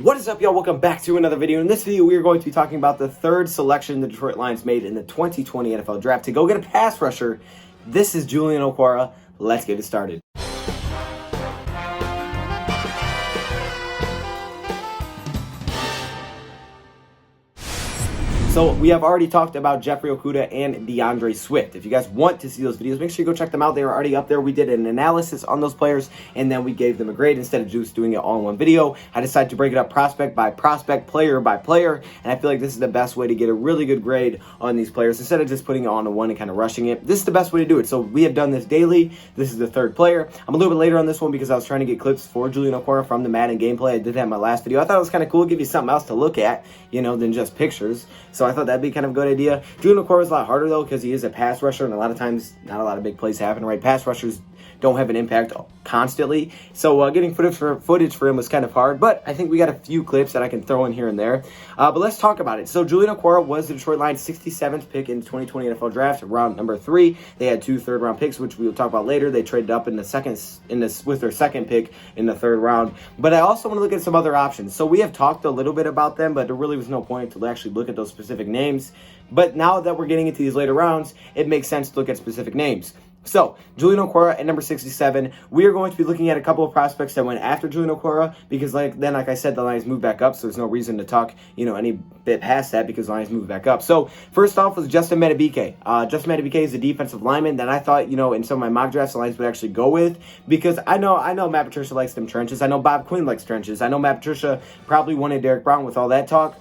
What is up, y'all? Welcome back to another video. In this video, we are going to be talking about the third selection the Detroit Lions made in the 2020 NFL Draft to go get a pass rusher. This is Julian Okwara. Let's get it started. So we have already talked about Jeffrey Okudah and DeAndre Swift. If you guys want to see those videos, make sure you go check them out. They are already up there. We did an analysis on those players, and then we gave them a grade instead of just doing it all in one video. I decided to break it up prospect by prospect, player by player, and I feel like this is the best way to get a really good grade on these players instead of just putting it on to one and kind of rushing it. This is the best way to do it. So we have done this daily. This is the third player. I'm a little bit later on this one because I was trying to get clips for Julian Okwara from the Madden gameplay. I did that in my last video. I thought it was kind of cool, give you something else to look at, than just pictures. So I thought that'd be kind of a good idea. Julian Okwara is a lot harder though because he is a pass rusher, and a lot of times not a lot of big plays happen, right? Pass rushers don't have an impact constantly, so getting footage for him was kind of hard, but I think we got a few clips that I can throw in here and there. But let's talk about it. So Julian Okwara was the Detroit Lions' 67th pick in the 2020 NFL Draft, round number 3. They had 2 third-round picks, which we will talk about later. They traded up with their second pick in the third round. But I also want to look at some other options. So we have talked a little bit about them, but there really was no point to actually look at those specific names. But now that we're getting into these later rounds, it makes sense to look at specific names. So, Julian Okwara at number 67, we are going to be looking at a couple of prospects that went after Julian Okwara because, like I said, the Lions moved back up, so there's no reason to talk, any bit past that because the Lions moved back up. So, first off was Justin Madubuike. Justin Madubuike is a defensive lineman that I thought, in some of my mock drafts, the Lions would actually go with because I know Matt Patricia likes them trenches. I know Bob Quinn likes trenches. I know Matt Patricia probably wanted Derek Brown with all that talk.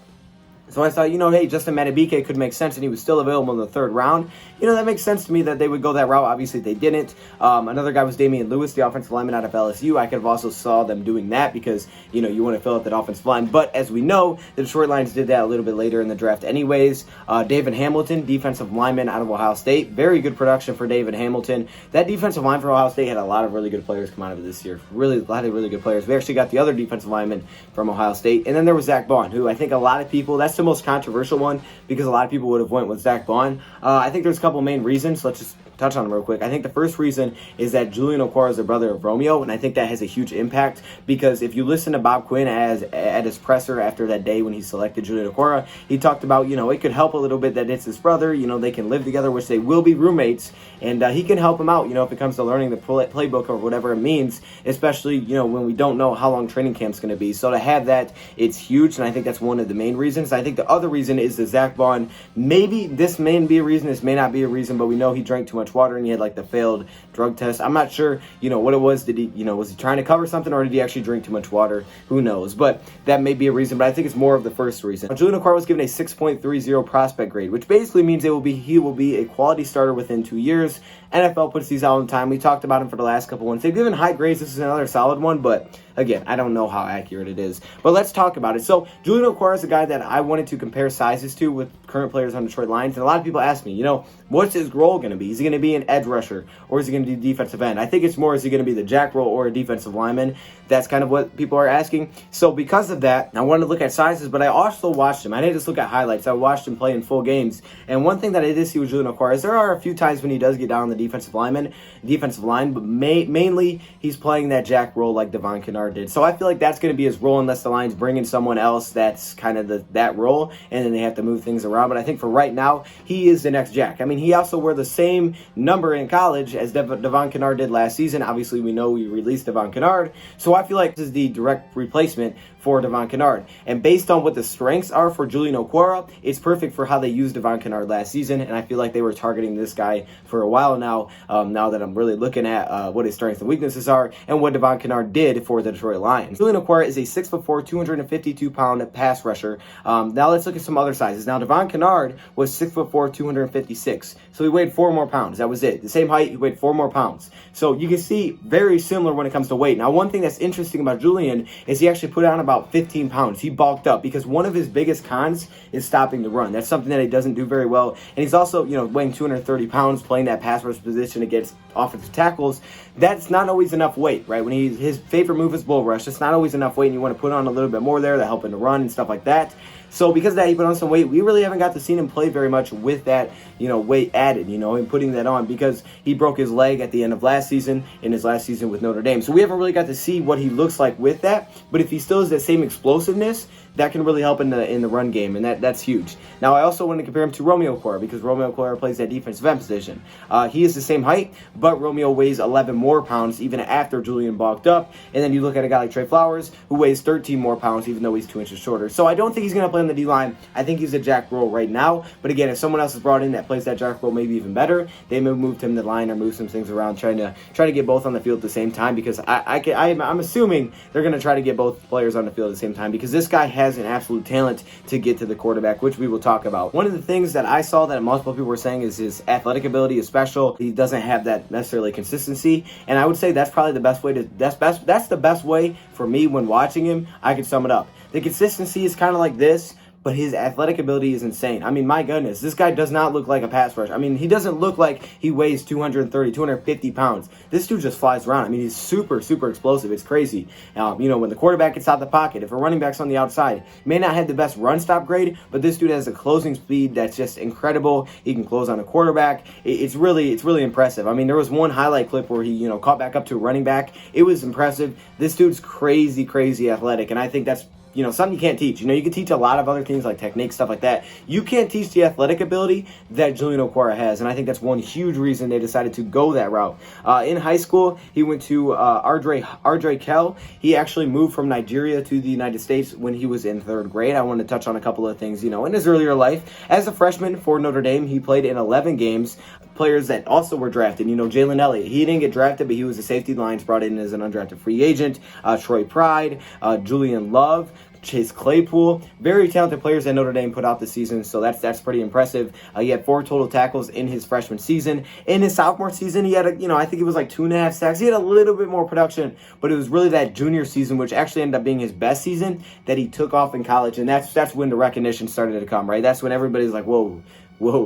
So I thought, hey, Justin Madubuike could make sense, and he was still available in the third round. That makes sense to me that they would go that route. Obviously, they didn't. Another guy was Damian Lewis, the offensive lineman out of LSU. I could have also saw them doing that because, you want to fill out that offensive line. But as we know, the Detroit Lions did that a little bit later in the draft anyways. David Hamilton, defensive lineman out of Ohio State. Very good production for David Hamilton. That defensive line for Ohio State had a lot of really good players come out of it this year. A lot of really good players. We actually got the other defensive lineman from Ohio State. And then there was Zach Bond, who I think a lot of people, that's the most controversial one because a lot of people would have went with Zach Bond. I think there's a couple main reasons. Let's just touch on them real quick. I think the first reason is that Julian Okwara is the brother of Romeo, and I think that has a huge impact because if you listen to Bob Quinn at his presser after that day when he selected Julian Okwara, he talked about, it could help a little bit that it's his brother, they can live together, which they will be roommates, and he can help him out, if it comes to learning the playbook or whatever it means, especially, when we don't know how long training camp's going to be. So to have that, it's huge, and I think that's one of the main reasons. I think the other reason is the Zach Bond. Maybe this may be a reason, this may not be a reason, but we know he drank too much water and he had the failed drug test. I'm not sure, what it was. Did he, was he trying to cover something or did he actually drink too much water? Who knows? But that may be a reason, but I think it's more of the first reason. Julian Okwara was given a 6.30 prospect grade, which basically means he will be a quality starter within 2 years. NFL puts these out on time. We talked about him for the last couple ones. They've given high grades. This is another solid one, but again, I don't know how accurate it is. But let's talk about it. So Julian Okwara is a guy that I wanted to compare sizes to with current players on Detroit Lions. And a lot of people ask me, what's his role going to be? Is he going to be an edge rusher or is he going to be defensive end? I think it's more, is he going to be the jack role or a defensive lineman? That's kind of what people are asking. So because of that, I wanted to look at sizes, but I also watched him. I didn't just look at highlights. I watched him play in full games. And one thing that I did see with Julian Okwara is there are a few times when he does get down on the defensive line, but mainly he's playing that jack role like Devon Kennard did. So I feel like that's going to be his role unless the Lions bring in someone else that's kind of that role, and then they have to move things around. But I think for right now, he is the next jack. I mean, he also wore the same number in college as Devon Kennard did last season. Obviously, we know we released Devon Kennard, so I feel like this is the direct replacement for Devon Kennard. And based on what the strengths are for Julian Okwara, it's perfect for how they used Devon Kennard last season, and I feel like they were targeting this guy for a while now, now that I'm really looking at what his strengths and weaknesses are and what Devon Kennard did for the Detroit Lions. Julian Okwara is a 6'4", 252-pound pass rusher. Now let's look at some other sizes. Now Devon Kennard was 6'4", 256, so he weighed 4 more pounds. That was it. The same height, he weighed 4 more pounds. So you can see very similar when it comes to weight. Now one thing that's interesting about Julian is he actually put on about 15 pounds. He bulked up because one of his biggest cons is stopping the run. That's something that he doesn't do very well. And he's also, weighing 230 pounds, playing that pass rush position against offensive tackles. That's not always enough weight, right? When his favorite move is bull rush, it's not always enough weight, and you want to put on a little bit more there to help him to run and stuff like that. So because of that, he put on some weight. We really haven't got to see him play very much with that, weight added, and putting that on because he broke his leg at the end of last season, in his last season with Notre Dame. So we haven't really got to see what he looks like with that. But if he still is at same explosiveness, that can really help in the run game, and that's huge. Now, I also want to compare him to Romeo Okwara, because Romeo Okwara plays that defensive end position. He is the same height, but Romeo weighs 11 more pounds even after Julian bulked up. And then you look at a guy like Trey Flowers, who weighs 13 more pounds, even though he's 2 inches shorter. So I don't think he's going to play on the D-line. I think he's a jack role right now. But again, if someone else is brought in that plays that jack role maybe even better, they may move him to the line or move some things around, trying to get both on the field at the same time, because I'm assuming they're going to try to get both players on the field at the same time, because this guy has an absolute talent to get to the quarterback, which we will talk about. One of the things that I saw that multiple people were saying is his athletic ability is special. He doesn't have that necessarily consistency, and I would say that's probably the best way to that's the best way for me when watching him. I could sum it up. The consistency is kind of like this, but his athletic ability is insane. I mean, my goodness, this guy does not look like a pass rush. I mean, he doesn't look like he weighs 230, 250 pounds. This dude just flies around. I mean, he's super, super explosive. It's crazy. When the quarterback gets out the pocket, if a running back's on the outside, may not have the best run stop grade, but this dude has a closing speed that's just incredible. He can close on a quarterback. It's really impressive. I mean, there was one highlight clip where he, caught back up to a running back. It was impressive. This dude's crazy, crazy athletic, and I think that's something you can't teach. You can teach a lot of other things like technique, stuff like that. You can't teach the athletic ability that Julian Okwara has, and I think that's one huge reason they decided to go that route. In high school, he went to Ardre Kell. He actually moved from Nigeria to the United States when he was in 3rd grade. I want to touch on a couple of things, in his earlier life. As a freshman for Notre Dame, he played in 11 games. Players that also were drafted, Jalen Elliott. He didn't get drafted, but he was a safety lines brought in as an undrafted free agent. Troy Pride, Julian Love, Chase Claypool, very talented players that Notre Dame put out this season, so that's pretty impressive. He had 4 total tackles in his freshman season. In his sophomore season, he had I think it was like 2.5 sacks. He had a little bit more production, but it was really that junior season, which actually ended up being his best season, that he took off in college, and that's when the recognition started to come, right? That's when everybody's like, whoa,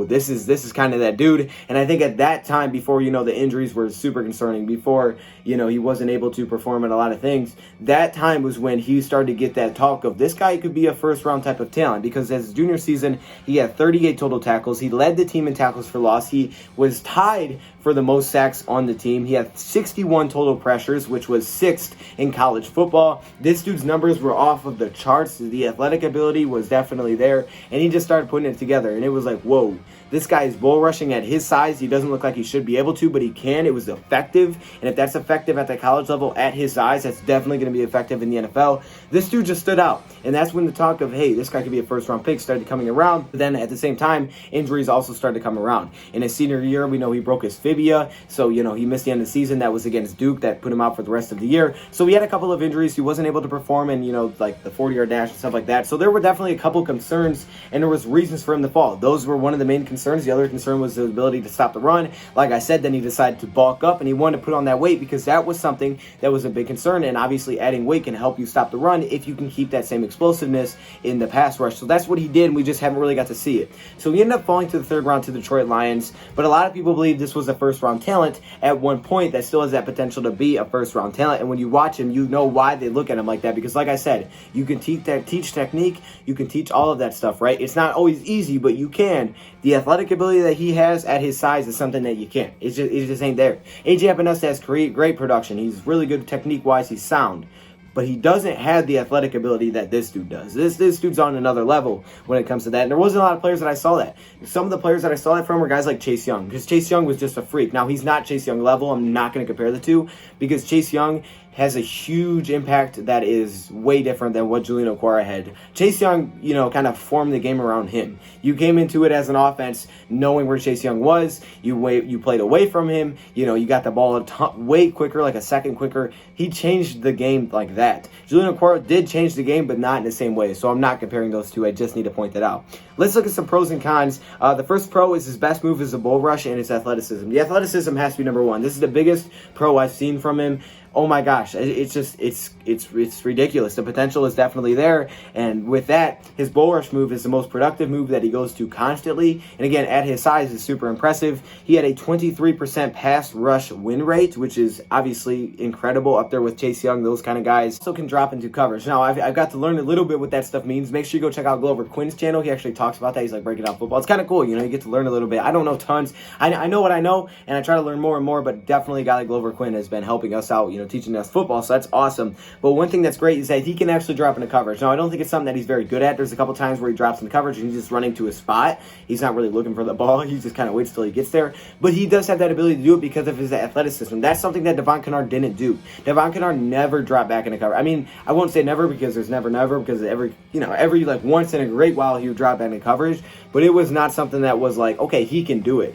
this is kind of that dude. And I think at that time, before, the injuries were super concerning, before, he wasn't able to perform at a lot of things, that time was when he started to get that talk of this guy could be a first-round type of talent, because as his junior season, he had 38 total tackles. He led the team in tackles for loss. He was tied for the most sacks on the team. He had 61 total pressures, which was 6th in college football. This dude's numbers were off of the charts. The athletic ability was definitely there, and he just started putting it together, and it was like, whoa, this guy is bull rushing at his size. He doesn't look like he should be able to, but he can. It was effective, and if that's effective at the college level at his size, that's definitely going to be effective in the NFL. This dude just stood out, and that's when the talk of, hey, this guy could be a first-round pick started coming around. But then at the same time, injuries also started to come around. In his senior year, we know he broke his fibia, so, he missed the end of the season. That was against Duke. That put him out for the rest of the year. So he had a couple of injuries. He wasn't able to perform in, like the 40-yard dash and stuff like that. So there were definitely a couple concerns, and there was reasons for him to fall. Those were one of the main concerns. The other concern was the ability to stop the run. Like I said, then he decided to bulk up, and he wanted to put on that weight, because that was something that was a big concern, and obviously adding weight can help you stop the run if you can keep that same explosiveness in the pass rush. So that's what he did, and we just haven't really got to see it. So he ended up falling to the 3rd round to the Detroit Lions, but a lot of people believe this was a first-round talent at one point that still has that potential to be a first-round talent, and when you watch him, you know why they look at him like that, because like I said, you can teach technique, you can teach all of that stuff, right? It's not always easy, but you can. The athletic ability that he has at his size is something that you can't. It just ain't there. AJ Epinesa has great production. He's really good technique-wise. He's sound. But he doesn't have the athletic ability that this dude does. This dude's on another level when it comes to that. And there wasn't a lot of players that I saw that. Some of the players that I saw that from were guys like Chase Young, because Chase Young was just a freak. Now, he's not Chase Young level. I'm not going to compare the two, because Chase Young has a huge impact that is way different than what Julian Okwara had. Chase Young, kind of formed the game around him. You came into it as an offense knowing where Chase Young was. You played away from him. You got the ball way quicker, like a second quicker. He changed the game like that. Julian Okwara did change the game, but not in the same way. So I'm not comparing those two. I just need to point that out. Let's look at some pros and cons. The first pro is his best move is a bull rush and his athleticism. The athleticism has to be number one. This is the biggest pro I've seen from him. Oh my gosh, it's ridiculous. The potential is definitely there, and with that, his bull rush move is the most productive move that he goes to constantly, and again, at his size, is super impressive. He had a 23% pass rush win rate, which is obviously incredible, up there with Chase Young, those kind of guys. Also can drop into coverage. Now, I've got to learn a little bit what that stuff means. Make sure you go check out Glover Quinn's channel. He actually talks about that. He's like breaking down football. It's kind of cool, you get to learn a little bit. I don't know tons. I know what I know, and I try to learn more and more, but definitely a guy like Glover Quinn has been helping us out, teaching us football, so that's awesome. But one thing that's great is that he can actually drop into coverage. Now, I don't think it's something that he's very good at. There's a couple times where he drops into coverage and he's just running to his spot. He's not really looking for the ball. He just kind of waits till he gets there. But he does have that ability to do it because of his athleticism. That's something that Devon Kennard didn't do. Devon Kennard never dropped back into coverage. I mean, I won't say never because there's never, because every like once in a great while he would drop back into coverage. But it was not something that was like, okay, he can do it.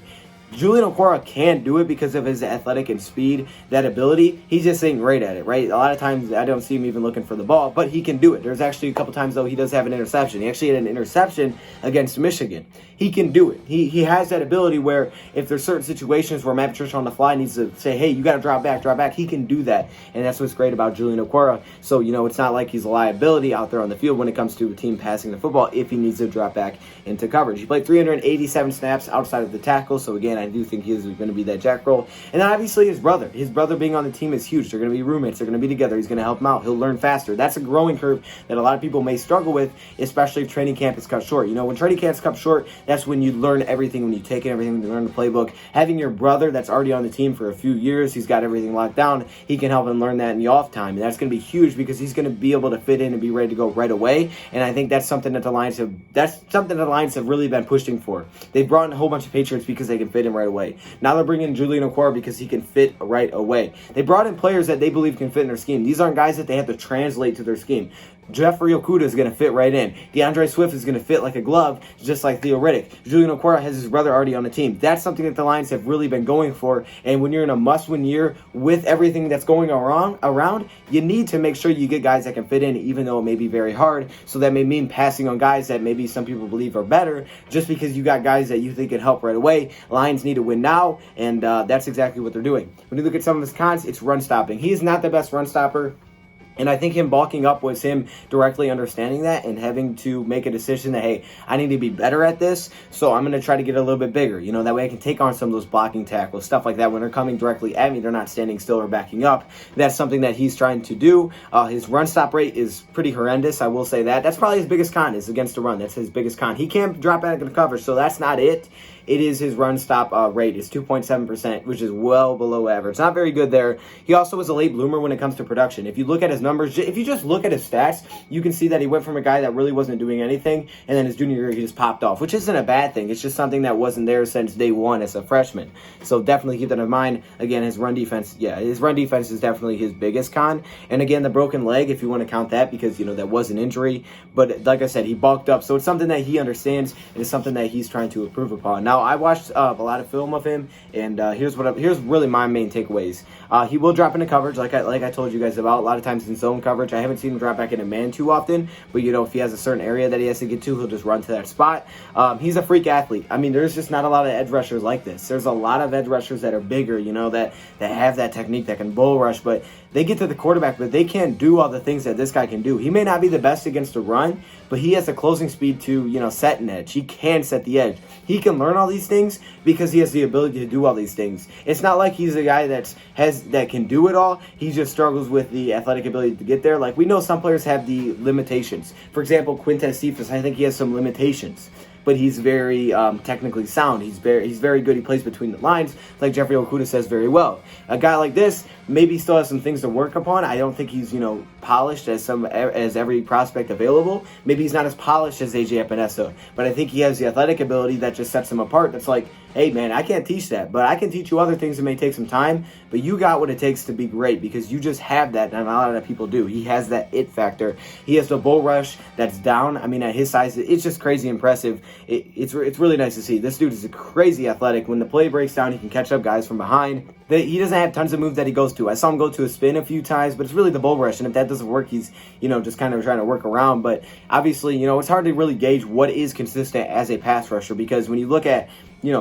Julian Okwara can't do it because of his athletic and speed, that ability. He's just ain't great at it, right? A lot of times I don't see him even looking for the ball, but he can do it. There's actually a couple times, though, he does have an interception. He actually had an interception against Michigan. He can do it. He has that ability where if there's certain situations where Matt Patricia on the fly needs to say, hey, you got to drop back, he can do that. And that's what's great about Julian Okwara. So, it's not like he's a liability out there on the field when it comes to a team passing the football if he needs to drop back into coverage. He played 387 snaps outside of the tackle, so again, I do think he is going to be that jack roll. And then obviously his brother being on the team is huge. They're going to be roommates. They're going to be together. He's going to help him out. He'll learn faster. That's a growing curve that a lot of people may struggle with, especially if training camp is cut short. When training camp's cut short, that's when you learn everything, when you take in everything, when you learn the playbook. Having your brother that's already on the team for a few years, he's got everything locked down, he can help him learn that in the off time. And that's going to be huge because he's going to be able to fit in and be ready to go right away. And I think that's something that the Lions have really been pushing for. They've brought in a whole bunch of Patriots because they can fit in right away. Now they're bringing in Julian Okwara because he can fit right away. They brought in players that they believe can fit in their scheme. These aren't guys that they have to translate to their scheme. Jeffrey Okudah is going to fit right in. DeAndre Swift is going to fit like a glove, just like Theo Riddick. Julian Okwara has his brother already on the team. That's something that the Lions have really been going for. And when you're in a must-win year with everything that's going around, you need to make sure you get guys that can fit in, even though it may be very hard. So that may mean passing on guys that maybe some people believe are better, just because you got guys that you think can help right away. Lions need to win now, and that's exactly what they're doing. When you look at some of his cons, it's run stopping. He is not the best run stopper. And I think him bulking up was him directly understanding that and having to make a decision that, hey, I need to be better at this, so I'm going to try to get a little bit bigger. That way I can take on some of those blocking tackles, stuff like that. When they're coming directly at me, they're not standing still or backing up. That's something that he's trying to do. His run stop rate is pretty horrendous, I will say that. That's probably his biggest con, is against the run. That's his biggest con. He can't drop back into coverage, so that's not it. It is his run stop rate is 2.7%, which is well below average. It's not very good there. He also was a late bloomer when it comes to production. If you look at his numbers, if you just look at his stats, you can see that he went from a guy that really wasn't doing anything, and then his junior year he just popped off, which isn't a bad thing. It's just something that wasn't there since day one as a freshman. So definitely keep that in mind. Again, his run defense is definitely his biggest con. And again, the broken leg, if you want to count that, because that was an injury. But like I said, he bulked up, so it's something that he understands, and it's something that he's trying to improve upon. Now, I watched a lot of film of him, and here's really my main takeaways. He will drop into coverage, like I told you guys about. A lot of times in zone coverage, I haven't seen him drop back into man too often, but if he has a certain area that he has to get to, he'll just run to that spot. He's a freak athlete. I mean, there's just not a lot of edge rushers like this. There's a lot of edge rushers that are bigger, that have that technique, that can bull rush, but they get to the quarterback, but they can't do all the things that this guy can do. He may not be the best against the run, but he has the closing speed to, set an edge. He can set the edge. He can learn all these things because he has the ability to do all these things. It's not like he's a guy that can do it all. He just struggles with the athletic ability to get there. Like, we know some players have the limitations. For example, Quintez Cephas, I think he has some limitations, but he's very technically sound. He's very good. He plays between the lines, like Jeffrey Okudah says very well. A guy like this maybe still has some things to work upon. I don't think he's polished as every prospect available. Maybe he's not as polished as AJ Epinesa, but I think he has the athletic ability that just sets him apart. That's like, hey man, I can't teach that, but I can teach you other things that may take some time, but you got what it takes to be great because you just have that, and a lot of people do. He has that it factor. He has the bull rush that's down. I mean, at his size, it's just crazy impressive. It's really nice to see. This dude is crazy athletic. When the play breaks down, he can catch up guys from behind. He doesn't have tons of moves that he goes to. I saw him go to a spin a few times, but it's really the bull rush, and if that doesn't work, he's just kind of trying to work around. But obviously, it's hard to really gauge what is consistent as a pass rusher, because when you look at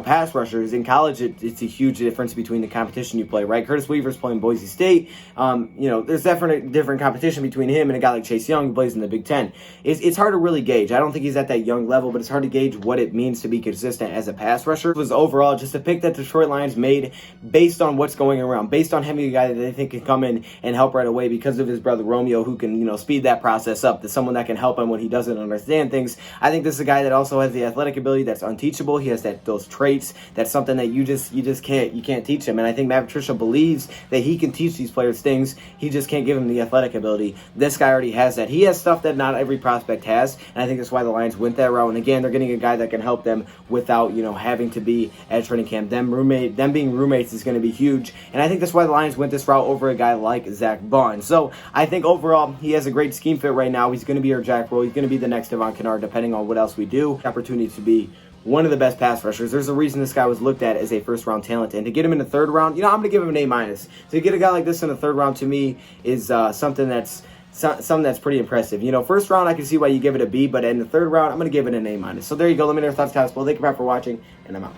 pass rushers in college, it's a huge difference between the competition you play, right? Curtis Weaver's playing Boise State. There's definitely different competition between him and a guy like Chase Young who plays in the Big Ten. It's hard to really gauge. I don't think he's at that young level, but it's hard to gauge what it means to be consistent as a pass rusher. It was overall just a pick that Detroit Lions made based on what's going around, based on having a guy that they think can come in and help right away because of his brother Romeo, who can, speed that process up. There's someone that can help him when he doesn't understand things. I think this is a guy that also has the athletic ability that's unteachable. He has those traits. That's something that you can't teach him. And I think Matt Patricia believes that he can teach these players things. He just can't give them the athletic ability. This guy already has that. He has stuff that not every prospect has, and I think that's why the Lions went that route. And again, they're getting a guy that can help them without, having to be at training camp. Them being roommates is going to be huge, and I think that's why the Lions went this route over a guy like Zach Bond. So I think overall he has a great scheme fit right now. He's going to be our Jack Roll. He's going to be the next Devon Kennard, depending on what else we do. Opportunity to be one of the best pass rushers. There's a reason this guy was looked at as a first-round talent, and to get him in the third round, I'm going to give him an A-. To get a guy like this in the third round, to me, is something that's pretty impressive. First round, I can see why you give it a B, but in the third round, I'm going to give it an A-. So there you go. Let me know your thoughts, guys. Well, thank you for watching, and I'm out.